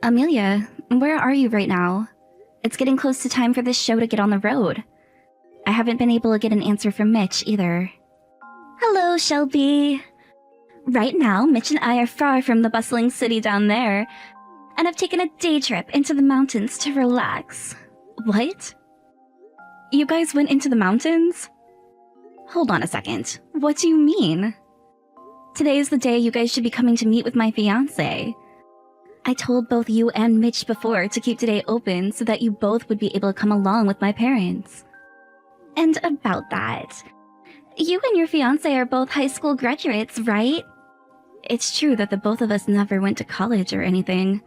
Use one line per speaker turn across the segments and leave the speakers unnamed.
Amelia, where are you right now? It's getting close to time for this show to get on the road. I haven't been able to get an answer from Mitch either. Hello, Shelby. Right now, Mitch and I are far from the bustling city down there, and have taken a day trip into the mountains to relax. What? You guys went into the mountains? Hold on a second. What do you mean? Today is the day you guys should be coming to meet with my fiancé. I told both you and Mitch before to keep today open so that you both would be able to come along with my parents. And about that, you and your fiancé are both high school graduates, right? It's true that the both of us never went to college or anything.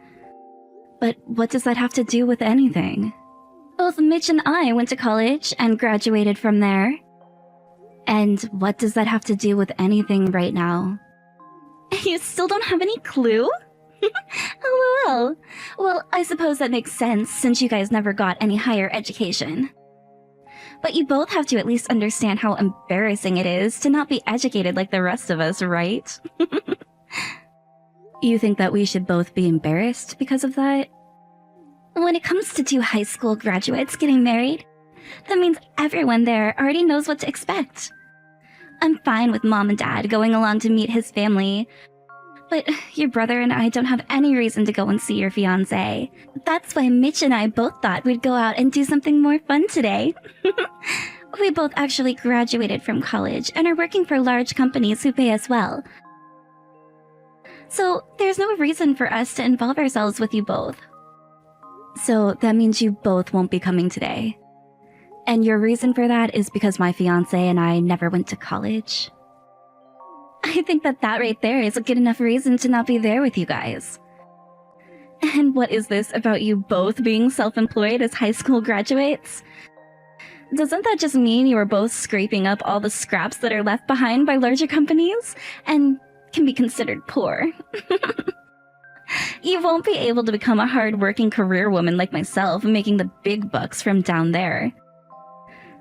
But what does that have to do with anything? Both Mitch and I went to college and graduated from there. And what does that have to do with anything right now? You still don't have any clue? LOL. Well, I suppose that makes sense since you guys never got any higher education. But you both have to at least understand how embarrassing it is to not be educated like the rest of us, right? You think that we should both be embarrassed because of that? When it comes to two high school graduates getting married, that means everyone there already knows what to expect. I'm fine with Mom and Dad going along to meet his family, but your brother and I don't have any reason to go and see your fiancé. That's why Mitch and I both thought we'd go out and do something more fun today. We both actually graduated from college and are working for large companies who pay us well. So there's no reason for us to involve ourselves with you both. So that means you both won't be coming today. And your reason for that is because my fiancé and I never went to college? I think that right there is a good enough reason to not be there with you guys. And what is this about you both being self-employed as high school graduates? Doesn't that just mean you are both scraping up all the scraps that are left behind by larger companies and can be considered poor? You won't be able to become a hard-working career woman like myself making the big bucks from down there.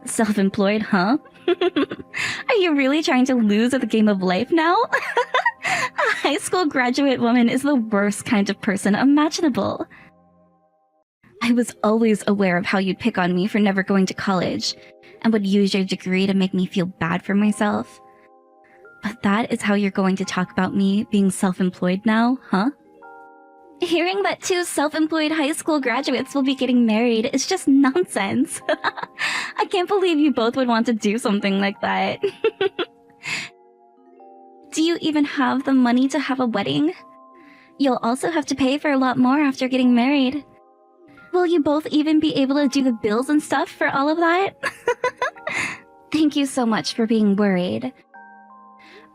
Self-employed, huh? Are you really trying to lose at the game of life now? A high school graduate woman is the worst kind of person imaginable. I was always aware of how you'd pick on me for never going to college, and would use your degree to make me feel bad for myself. But that is how you're going to talk about me being self-employed now, huh? Hearing that two self-employed high school graduates will be getting married is just nonsense. I can't believe you both would want to do something like that. Do you even have the money to have a wedding? You'll also have to pay for a lot more after getting married. Will you both even be able to do the bills and stuff for all of that? Thank you so much for being worried.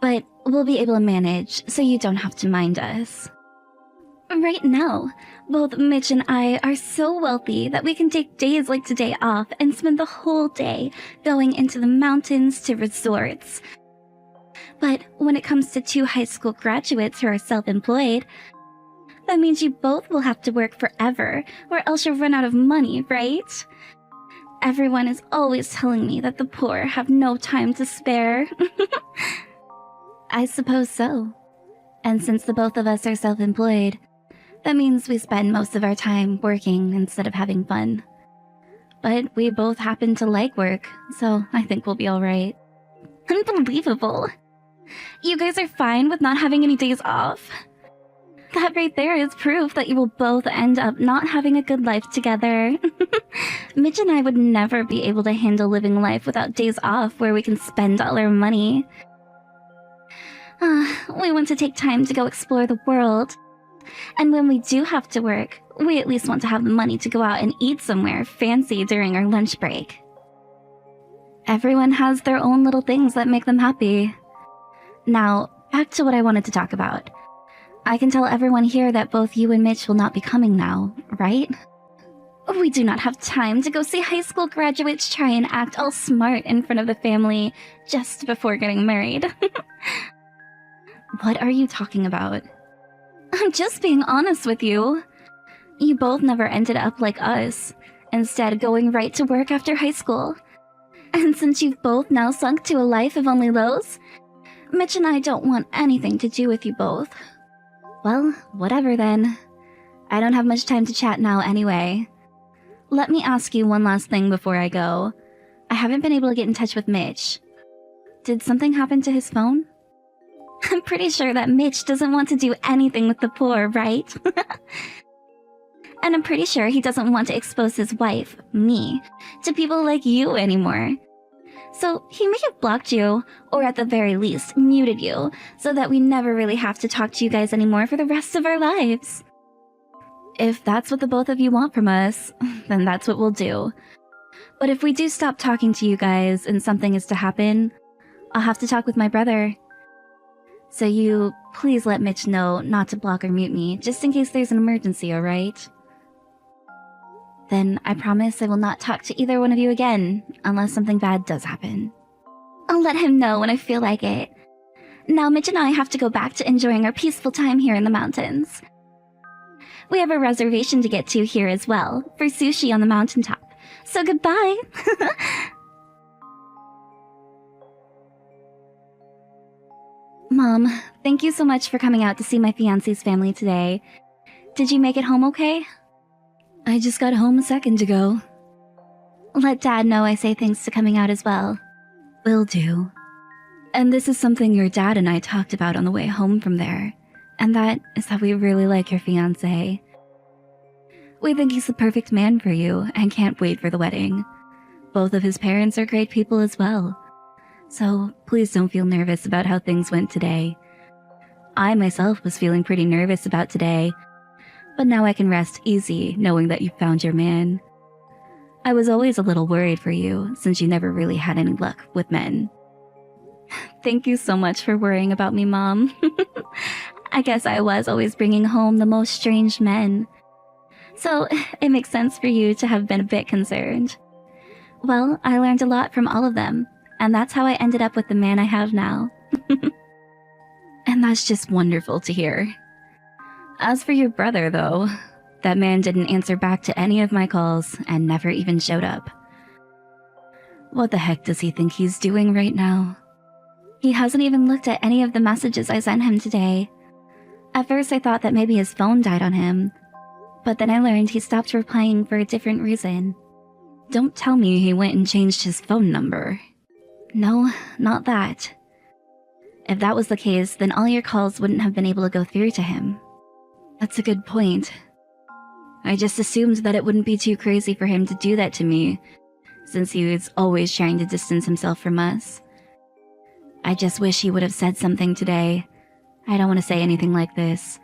But we'll be able to manage, so you don't have to mind us. Right now, both Mitch and I are so wealthy that we can take days like today off and spend the whole day going into the mountains to resorts. But when it comes to two high school graduates who are self-employed, that means you both will have to work forever, or else you'll run out of money, right? Everyone is always telling me that the poor have no time to spare. I suppose so. And since the both of us are self-employed, that means we spend most of our time working instead of having fun. But we both happen to like work, so I think we'll be alright. Unbelievable! You guys are fine with not having any days off? That right there is proof that you will both end up not having a good life together. Mitch and I would never be able to handle living life without days off where we can spend all our money. We want to take time to go explore the world. And when we do have to work, we at least want to have the money to go out and eat somewhere fancy during our lunch break. Everyone has their own little things that make them happy. Now, back to what I wanted to talk about. I can tell everyone here that both you and Mitch will not be coming now, right? We do not have time to go see high school graduates try and act all smart in front of the family just before getting married. What are you talking about? I'm just being honest with you. You both never ended up like us, instead going right to work after high school. And since you've both now sunk to a life of only lows, Mitch and I don't want anything to do with you both. Well, whatever then. I don't have much time to chat now anyway. Let me ask you one last thing before I go. I haven't been able to get in touch with Mitch. Did something happen to his phone? I'm pretty sure that Mitch doesn't want to do anything with the poor, right? And I'm pretty sure he doesn't want to expose his wife, me, to people like you anymore. So he may have blocked you, or at the very least, muted you, so that we never really have to talk to you guys anymore for the rest of our lives. If that's what the both of you want from us, then that's what we'll do. But if we do stop talking to you guys and something is to happen, I'll have to talk with my brother. So you please let Mitch know not to block or mute me, just in case there's an emergency, alright? Then I promise I will not talk to either one of you again, unless something bad does happen. I'll let him know when I feel like it. Now Mitch and I have to go back to enjoying our peaceful time here in the mountains. We have a reservation to get to here as well, for sushi on the mountaintop. So goodbye! Mom, thank you so much for coming out to see my fiancé's family today. Did you make it home okay? I just got home a second ago. Let Dad know I say thanks to coming out as well. Will do. And this is something your dad and I talked about on the way home from there. And that is that we really like your fiancé. We think he's the perfect man for you and can't wait for the wedding. Both of his parents are great people as well. So please don't feel nervous about how things went today. I myself was feeling pretty nervous about today, but now I can rest easy knowing that you found your man. I was always a little worried for you since you never really had any luck with men. Thank you so much for worrying about me, Mom. I guess I was always bringing home the most strange men. So it makes sense for you to have been a bit concerned. Well, I learned a lot from all of them, and that's how I ended up with the man I have now. And that's just wonderful to hear. As for your brother, though, that man didn't answer back to any of my calls and never even showed up. What the heck does he think he's doing right now? He hasn't even looked at any of the messages I sent him today. At first I thought that maybe his phone died on him, but then I learned he stopped replying for a different reason. Don't tell me he went and changed his phone number. No, not that. If that was the case, then all your calls wouldn't have been able to go through to him. That's a good point. I just assumed that it wouldn't be too crazy for him to do that to me, since he was always trying to distance himself from us. I just wish he would have said something today. I don't want to say anything like this.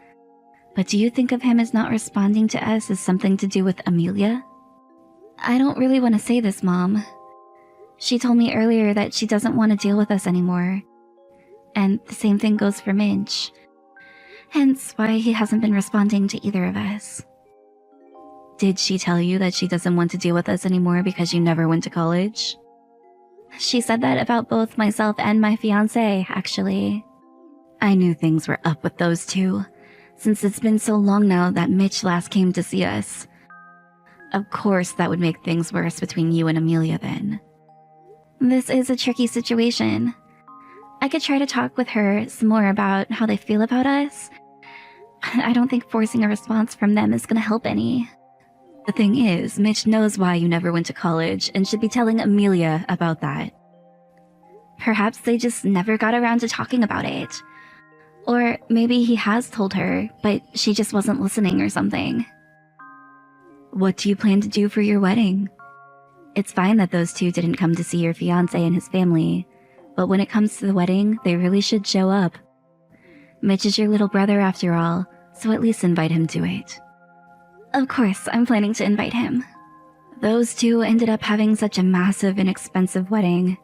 But do you think of him as not responding to us as something to do with Amelia? I don't really want to say this, Mom. She told me earlier that she doesn't want to deal with us anymore. And the same thing goes for Mitch. Hence why he hasn't been responding to either of us. Did she tell you that she doesn't want to deal with us anymore because you never went to college? She said that about both myself and my fiancé, actually. I knew things were up with those two, since it's been so long now that Mitch last came to see us. Of course, that would make things worse between you and Amelia then. This is a tricky situation. I could try to talk with her some more about how they feel about us. I don't think forcing a response from them is gonna help any. The thing is, Mitch knows why you never went to college and should be telling Amelia about that. Perhaps they just never got around to talking about it. Or maybe he has told her, but she just wasn't listening or something. What do you plan to do for your wedding? It's fine that those two didn't come to see your fiancé and his family, but when it comes to the wedding, they really should show up. Mitch is your little brother after all, so at least invite him to it. Of course, I'm planning to invite him. Those two ended up having such a massive and expensive wedding.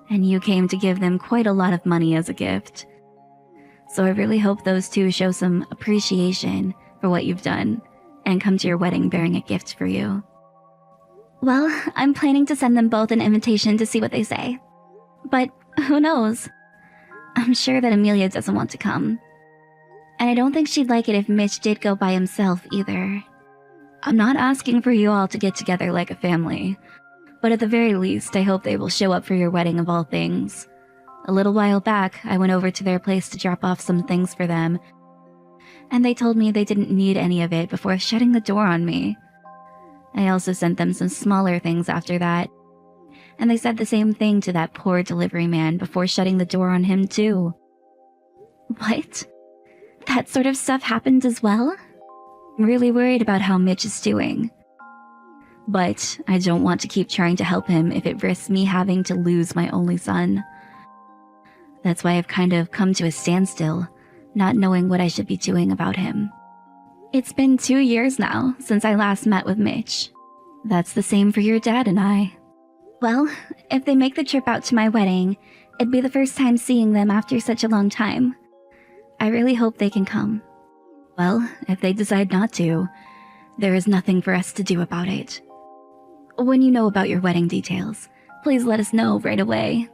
And you came to give them quite a lot of money as a gift. So I really hope those two show some appreciation for what you've done and come to your wedding bearing a gift for you. Well, I'm planning to send them both an invitation to see what they say. But who knows? I'm sure that Amelia doesn't want to come. And I don't think she'd like it if Mitch did go by himself either. I'm not asking for you all to get together like a family, but at the very least, I hope they will show up for your wedding of all things. A little while back, I went over to their place to drop off some things for them, and they told me they didn't need any of it before shutting the door on me. I also sent them some smaller things after that, and they said the same thing to that poor delivery man before shutting the door on him too. What? That sort of stuff happened as well? I'm really worried about how Mitch is doing. But I don't want to keep trying to help him if it risks me having to lose my only son. That's why I've kind of come to a standstill, not knowing what I should be doing about him. It's been 2 years now since I last met with Mitch. That's the same for your dad and I. Well, if they make the trip out to my wedding, it'd be the first time seeing them after such a long time. I really hope they can come. Well, if they decide not to, there is nothing for us to do about it. When you know about your wedding details, please let us know right away.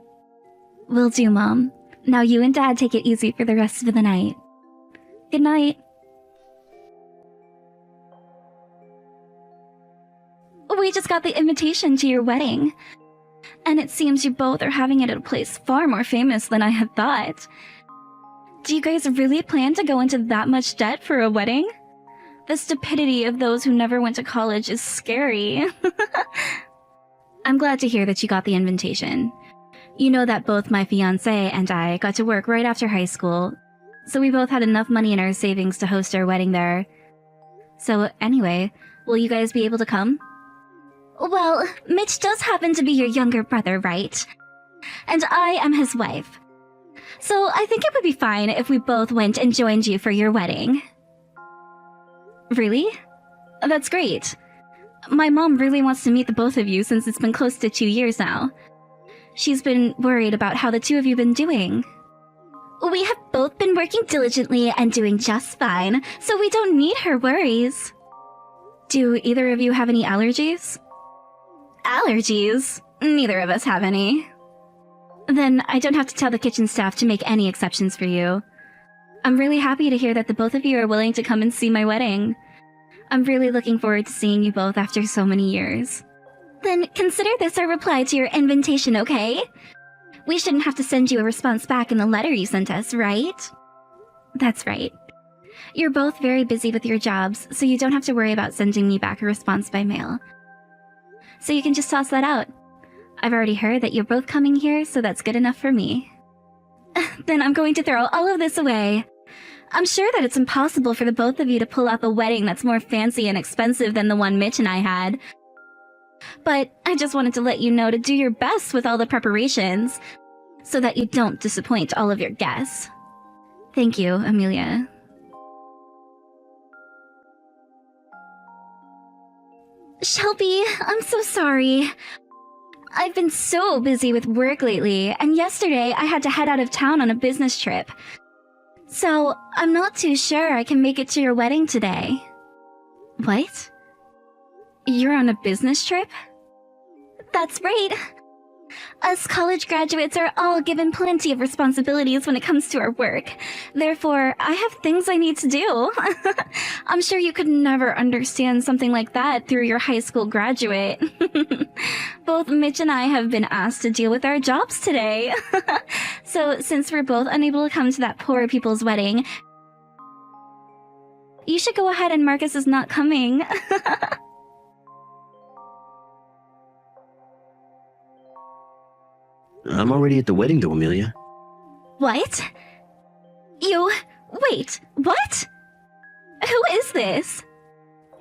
Will do, Mom. Now you and Dad take it easy for the rest of the night. Good night. We just got the invitation to your wedding. And it seems you both are having it at a place far more famous than I had thought. Do you guys really plan to go into that much debt for a wedding? The stupidity of those who never went to college is scary. I'm glad to hear that you got the invitation. You know that both my fiancé and I got to work right after high school, so we both had enough money in our savings to host our wedding there. So anyway, will you guys be able to come? Well, Mitch does happen to be your younger brother, right? And I am his wife. So I think it would be fine if we both went and joined you for your wedding. Really? That's great. My mom really wants to meet the both of you since it's been close to 2 years now. She's been worried about how the two of you been doing. We have both been working diligently and doing just fine, so we don't need her worries. Do either of you have any allergies? Allergies? Neither of us have any. Then I don't have to tell the kitchen staff to make any exceptions for you. I'm really happy to hear that the both of you are willing to come and see my wedding. I'm really looking forward to seeing you both after so many years. Then consider this our reply to your invitation, okay? We shouldn't have to send you a response back in the letter you sent us, right? That's right. You're both very busy with your jobs, so you don't have to worry about sending me back a response by mail. So you can just toss that out. I've already heard that you're both coming here, so that's good enough for me. Then I'm going to throw all of this away. I'm sure that it's impossible for the both of you to pull off a wedding that's more fancy and expensive than the one Mitch and I had. But I just wanted to let you know to do your best with all the preparations, so that you don't disappoint all of your guests. Thank you, Amelia. Shelby, I'm so sorry. I've been so busy with work lately, and yesterday I had to head out of town on a business trip. So, I'm not too sure I can make it to your wedding today. What? You're on a business trip? That's right. Us college graduates are all given plenty of responsibilities when it comes to our work. Therefore, I have things I need to do. I'm sure you could never understand something like that through your high school graduate. Both Mitch and I have been asked to deal with our jobs today. So, since we're both unable to come to that poor people's wedding, you should go ahead and mark us as not coming.
I'm already at the wedding though, Amelia.
What? Wait, what? Who is this?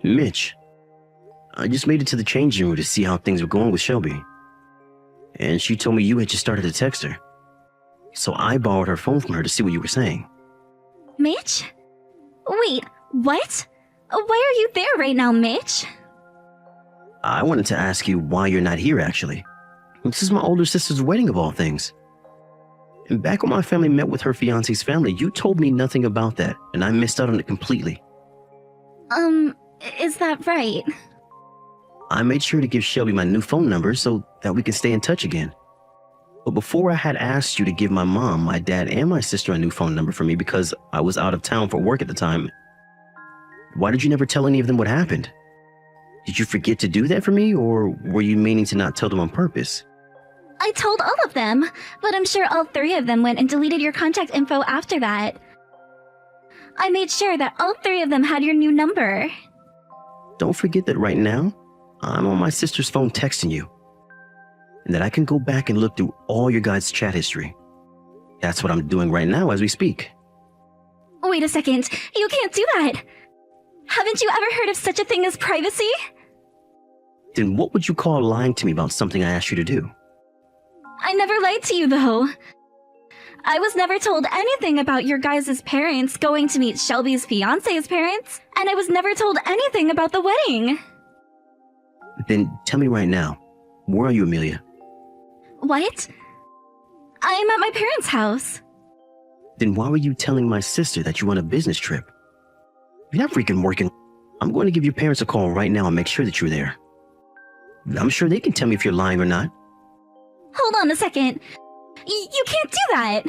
Mitch. I just made it to the changing room to see how things were going with Shelby. And she told me you had just started to text her. So I borrowed her phone from her to see what you were saying.
Mitch? Wait, what? Why are you there right now, Mitch?
I wanted to ask you why you're not here, actually. This is my older sister's wedding of all things. And back when my family met with her fiancé's family, you told me nothing about that, and I missed out on it completely.
Is that right?
I made sure to give Shelby my new phone number so that we could stay in touch again. But before I had asked you to give my mom, my dad, and my sister a new phone number for me because I was out of town for work at the time, why did you never tell any of them what happened? Did you forget to do that for me, or were you meaning to not tell them on purpose?
I told all of them, but I'm sure all 3 of them went and deleted your contact info after that. I made sure that all three of them had your new number.
Don't forget that right now, I'm on my sister's phone texting you. And that I can go back and look through all your guys' chat history. That's what I'm doing right now as we speak.
Wait a second, you can't do that! Haven't you ever heard of such a thing as privacy?
Then what would you call lying to me about something I asked you to do?
I never lied to you, though. I was never told anything about your guys' parents going to meet Shelby's fiance's parents, and I was never told anything about the wedding.
Then tell me right now, where are you, Amelia?
What? I'm at my parents' house.
Then why were you telling my sister that you were on a business trip? You're not freaking working. I'm going to give your parents a call right now and make sure that you're there. I'm sure they can tell me if you're lying or not.
Hold on a second. You can't do that.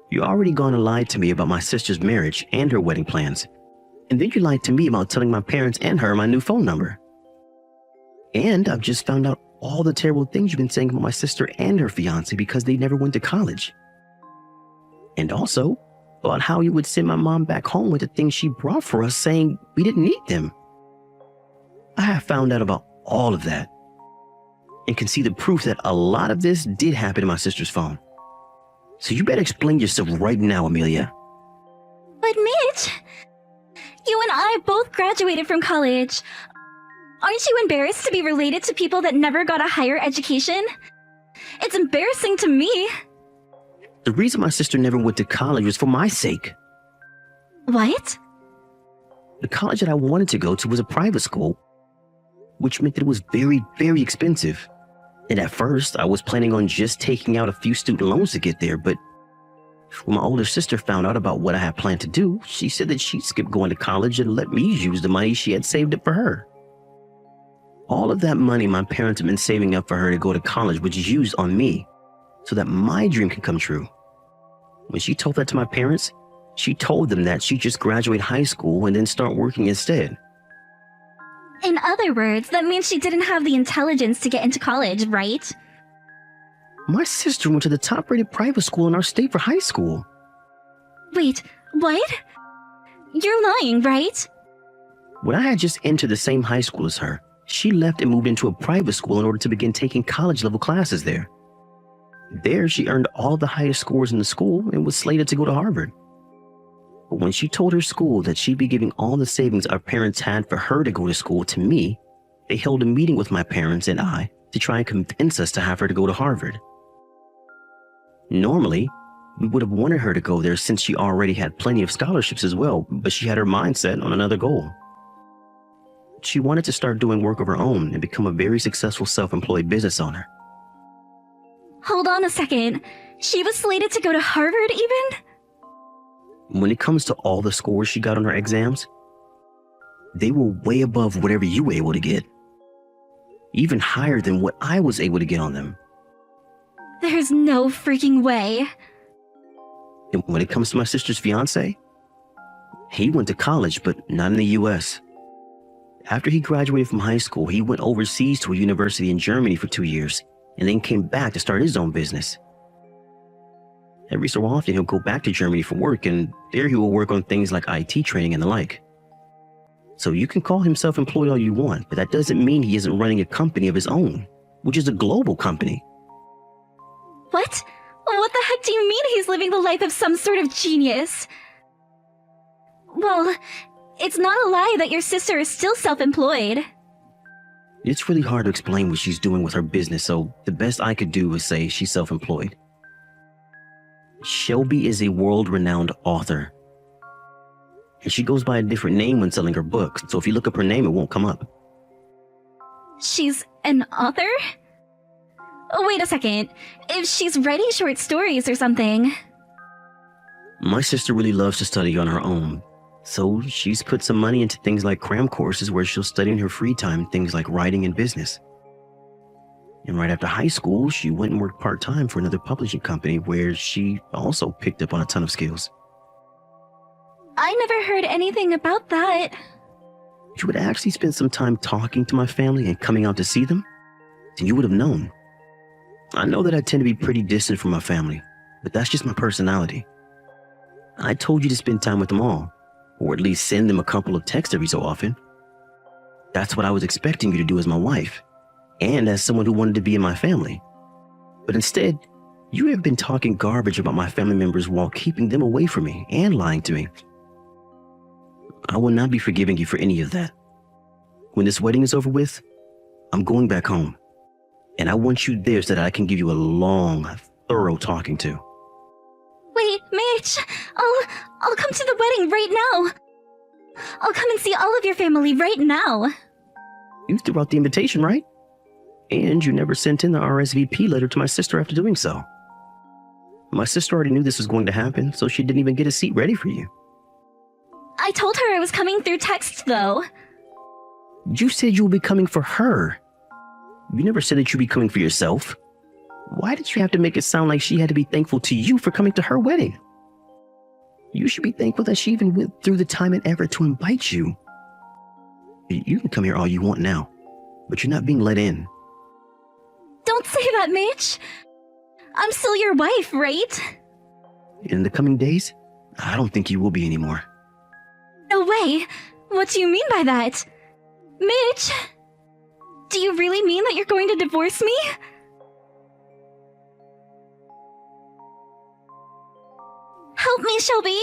You already gone and lied to me about my sister's marriage and her wedding plans. And then you lied to me about telling my parents and her my new phone number. And I've just found out all the terrible things you've been saying about my sister and her fiancé because they never went to college. And also about how you would send my mom back home with the things she brought for us, saying we didn't need them. I have found out about all of that and can see the proof that a lot of this did happen to my sister's phone. So you better explain yourself right now, Amelia.
But Mitch, you and I both graduated from college. Aren't you embarrassed to be related to people that never got a higher education? It's embarrassing to me.
The reason my sister never went to college was for my sake.
What?
The college that I wanted to go to was a private school, which meant that it was very, very expensive. And at first, I was planning on just taking out a few student loans to get there, but when my older sister found out about what I had planned to do, she said that she'd skip going to college and let me use the money she had saved up for her. All of that money my parents had been saving up for her to go to college was used on me so that my dream could come true. When she told that to my parents, she told them that she'd just graduate high school and then start working instead.
In other words, that means she didn't have the intelligence to get into college, right?
My sister went to the top-rated private school in our state for high school.
Wait, what? You're lying, right?
When I had just entered the same high school as her, she left and moved into a private school in order to begin taking college-level classes there. There, she earned all the highest scores in the school and was slated to go to Harvard. But when she told her school that she'd be giving all the savings our parents had for her to go to school to me, they held a meeting with my parents and I to try and convince us to have her to go to Harvard. Normally, we would have wanted her to go there since she already had plenty of scholarships as well, but she had her mind set on another goal. She wanted to start doing work of her own and become a very successful self-employed business owner.
Hold on a second. She was slated to go to Harvard even?
When it comes to all the scores she got on her exams, they were way above whatever you were able to get. Even higher than what I was able to get on them.
There's no freaking way.
And when it comes to my sister's fiancé, he went to college, but not in the US. After he graduated from high school, he went overseas to a university in Germany for 2 years, and then came back to start his own business. Every so often, he'll go back to Germany for work, and there he will work on things like IT training and the like. So you can call him self-employed all you want, but that doesn't mean he isn't running a company of his own, which is a global company.
What? What the heck do you mean he's living the life of some sort of genius? Well, it's not a lie that your sister is still self-employed.
It's really hard to explain what she's doing with her business, so the best I could do is say she's self-employed. Shelby is a world-renowned author. And she goes by a different name when selling her books, so if you look up her name, it won't come up.
She's an author? Oh, wait a second. If she's writing short stories or something.
My sister really loves to study on her own, so she's put some money into things like cram courses where she'll study in her free time things like writing and business. And right after high school, she went and worked part-time for another publishing company where she also picked up on a ton of skills.
I never heard anything about that.
If you would actually spend some time talking to my family and coming out to see them, then you would have known. I know that I tend to be pretty distant from my family, but that's just my personality. I told you to spend time with them all, or at least send them a couple of texts every so often. That's what I was expecting you to do as my wife, and as someone who wanted to be in my family. But instead, you have been talking garbage about my family members while keeping them away from me and lying to me. I will not be forgiving you for any of that. When this wedding is over with, I'm going back home, and I want you there so that I can give you a long, thorough talking to.
Wait, Mitch! I'll come to the wedding right now! I'll come and see all of your family right now!
You threw out the invitation, right? And you never sent in the RSVP letter to my sister after doing so. My sister already knew this was going to happen, so she didn't even get a seat ready for you.
I told her I was coming through text, though.
You said you would be coming for her. You never said that you'd be coming for yourself. Why did you have to make it sound like she had to be thankful to you for coming to her wedding? You should be thankful that she even went through the time and effort to invite you. You can come here all you want now, but you're not being let in.
Don't say that, Mitch! I'm still your wife, right?
In the coming days, I don't think you will be anymore.
No way! What do you mean by that? Mitch! Do you really mean that you're going to divorce me? Help me, Shelby!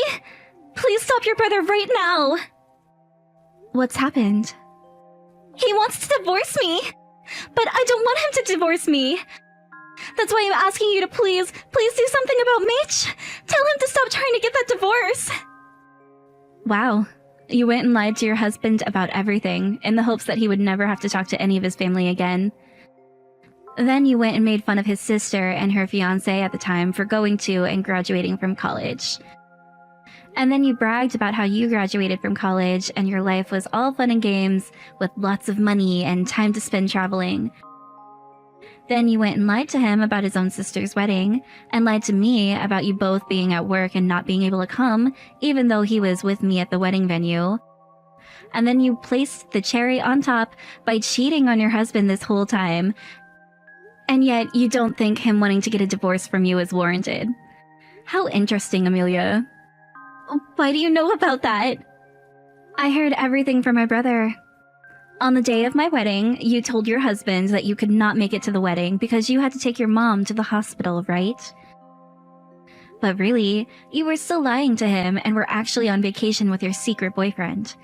Please stop your brother right now! What's happened? He wants to divorce me! But I don't want him to divorce me! That's why I'm asking you to please do something about Mitch! Tell him to stop trying to get that divorce! Wow. You went and lied to your husband about everything, in the hopes that he would never have to talk to any of his family again. Then you went and made fun of his sister and her fiancé at the time for going to and graduating from college. And then you bragged about how you graduated from college and your life was all fun and games with lots of money and time to spend traveling. Then you went and lied to him about his own sister's wedding, and lied to me about you both being at work and not being able to come, even though he was with me at the wedding venue. And then you placed the cherry on top by cheating on your husband this whole time. And yet you don't think him wanting to get a divorce from you is warranted. How interesting, Amelia. Why do you know about that? I heard everything from my brother. On the day of my wedding, you told your husband that you could not make it to the wedding because you had to take your mom to the hospital, right? But really, you were still lying to him and were actually on vacation with your secret boyfriend.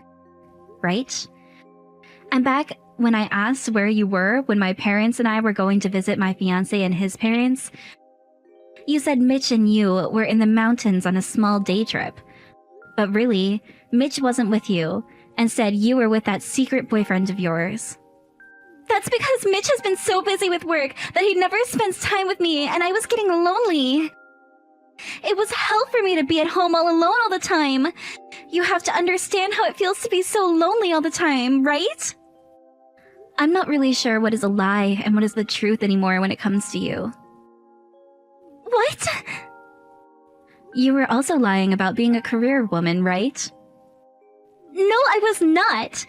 Right? And back when I asked where you were when my parents and I were going to visit my fiancé and his parents, you said Mitch and you were in the mountains on a small day trip. But really, Mitch wasn't with you, and said you were with that secret boyfriend of yours. That's because Mitch has been so busy with work that he never spends time with me, and I was getting lonely. It was hell for me to be at home all alone all the time. You have to understand how it feels to be so lonely all the time, right? I'm not really sure what is a lie and what is the truth anymore when it comes to you. What? You were also lying about being a career woman, right? No, I was not.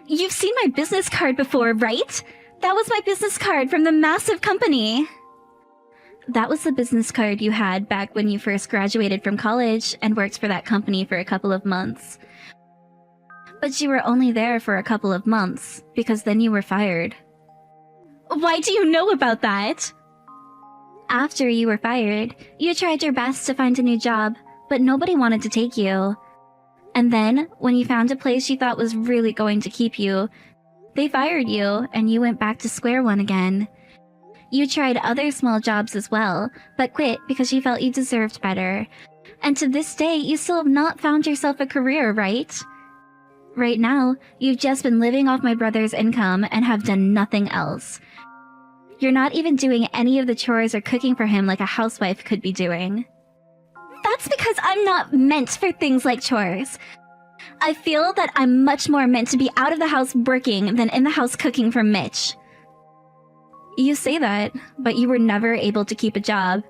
You've seen my business card before, right? That was my business card from the massive company. That was the business card you had back when you first graduated from college and worked for that company for a couple of months. But you were only there for a couple of months, because then you were fired. Why do you know about that? After you were fired, you tried your best to find a new job, but nobody wanted to take you. And then, when you found a place you thought was really going to keep you, they fired you and you went back to square one again. You tried other small jobs as well, but quit because you felt you deserved better. And to this day, you still have not found yourself a career, right? Right now, you've just been living off my brother's income and have done nothing else. You're not even doing any of the chores or cooking for him like a housewife could be doing. That's because I'm not meant for things like chores. I feel that I'm much more meant to be out of the house working than in the house cooking for Mitch. You say that, but you were never able to keep a job.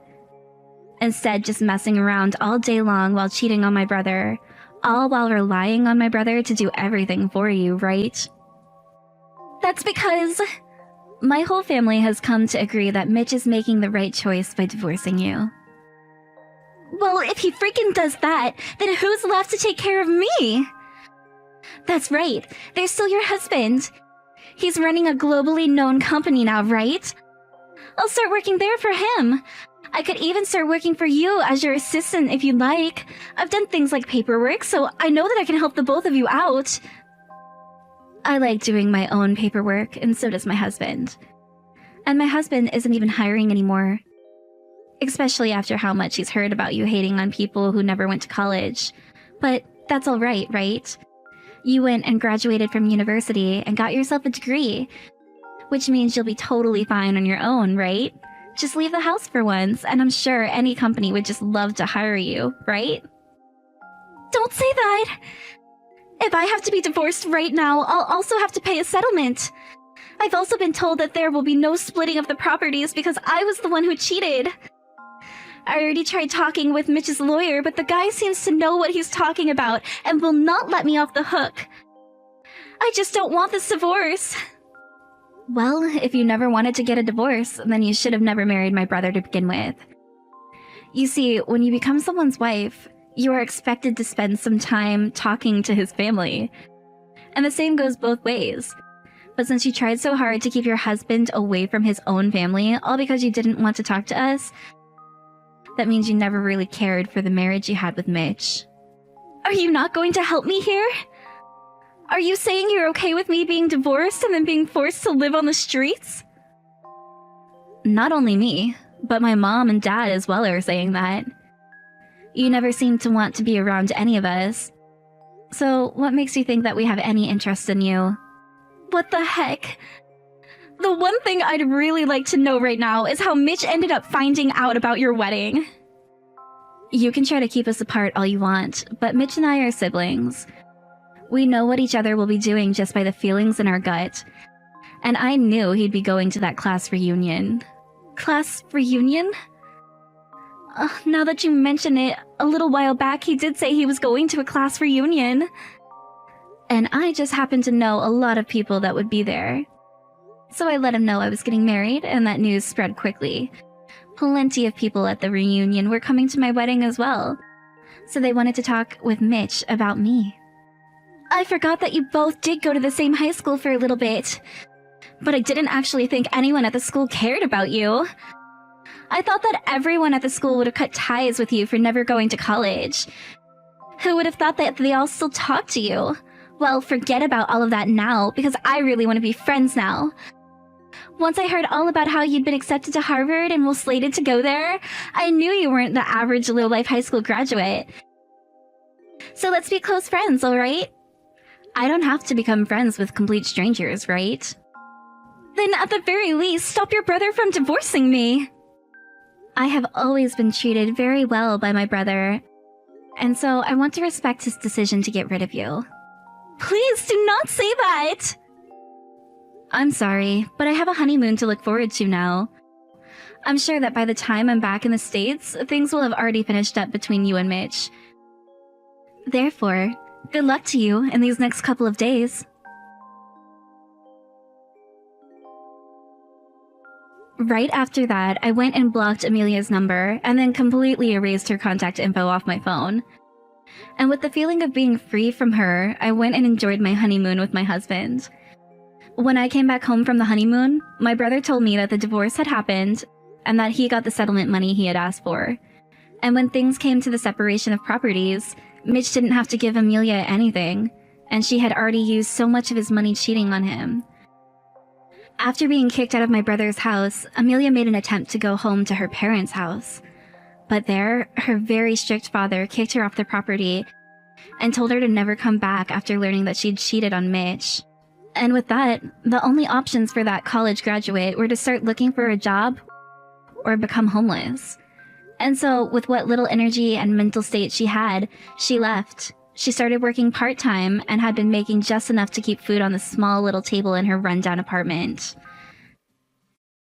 Instead, just messing around all day long while cheating on my brother, all while relying on my brother to do everything for you, right? That's because my whole family has come to agree that Mitch is making the right choice by divorcing you. Well, if he freaking does that, then who's left to take care of me? That's right. There's still your husband. He's running a globally known company now, right? I'll start working there for him. I could even start working for you as your assistant if you'd like. I've done things like paperwork, so I know that I can help the both of you out. I like doing my own paperwork, and so does my husband. And my husband isn't even hiring anymore. Especially after how much he's heard about you hating on people who never went to college. But that's all right, right? You went and graduated from university and got yourself a degree, which means you'll be totally fine on your own, right? Just leave the house for once, and I'm sure any company would just love to hire you, right? Don't say that! If I have to be divorced right now, I'll also have to pay a settlement. I've also been told that there will be no splitting of the properties because I was the one who cheated. I already tried talking with Mitch's lawyer, but the guy seems to know what he's talking about and will not let me off the hook. I just don't want this divorce. Well, if you never wanted to get a divorce, then you should have never married my brother to begin with. You see, when you become someone's wife, you are expected to spend some time talking to his family. And the same goes both ways. But since you tried so hard to keep your husband away from his own family, all because you didn't want to talk to us, that means you never really cared for the marriage you had with Mitch. Are you not going to help me here? Are you saying you're okay with me being divorced and then being forced to live on the streets? Not only me, but my mom and dad as well are saying that. You never seem to want to be around any of us. So what makes you think that we have any interest in you? What the heck? The one thing I'd really like to know right now is how Mitch ended up finding out about your wedding. You can try to keep us apart all you want, but Mitch and I are siblings. We know what each other will be doing just by the feelings in our gut. And I knew he'd be going to that class reunion. Class reunion? Now that you mention it, a little while back he did say he was going to a class reunion. And I just happened to know a lot of people that would be there. So I let him know I was getting married, and that news spread quickly. Plenty of people at the reunion were coming to my wedding as well. So they wanted to talk with Mitch about me. I forgot that you both did go to the same high school for a little bit. But I didn't actually think anyone at the school cared about you. I thought that everyone at the school would have cut ties with you for never going to college. Who would have thought that they all still talk to you? Well, forget about all of that now, because I really want to be friends now. Once I heard all about how you'd been accepted to Harvard and were slated to go there, I knew you weren't the average low-life high school graduate. So let's be close friends, alright? I don't have to become friends with complete strangers, right? Then at the very least, stop your brother from divorcing me. I have always been treated very well by my brother, and so I want to respect his decision to get rid of you. Please do not say that! I'm sorry, but I have a honeymoon to look forward to now. I'm sure that by the time I'm back in the States, things will have already finished up between you and Mitch. Therefore, good luck to you in these next couple of days. Right after that, I went and blocked Amelia's number, and then completely erased her contact info off my phone. And with the feeling of being free from her, I went and enjoyed my honeymoon with my husband. When I came back home from the honeymoon, my brother told me that the divorce had happened, and that he got the settlement money he had asked for. And when things came to the separation of properties, Mitch didn't have to give Amelia anything, and she had already used so much of his money cheating on him. After being kicked out of my brother's house, Amelia made an attempt to go home to her parents' house. But there, her very strict father kicked her off the property and told her to never come back after learning that she'd cheated on Mitch. And with that, the only options for that college graduate were to start looking for a job or become homeless. And so, with what little energy and mental state she had, she left. She started working part-time and had been making just enough to keep food on the small little table in her rundown apartment.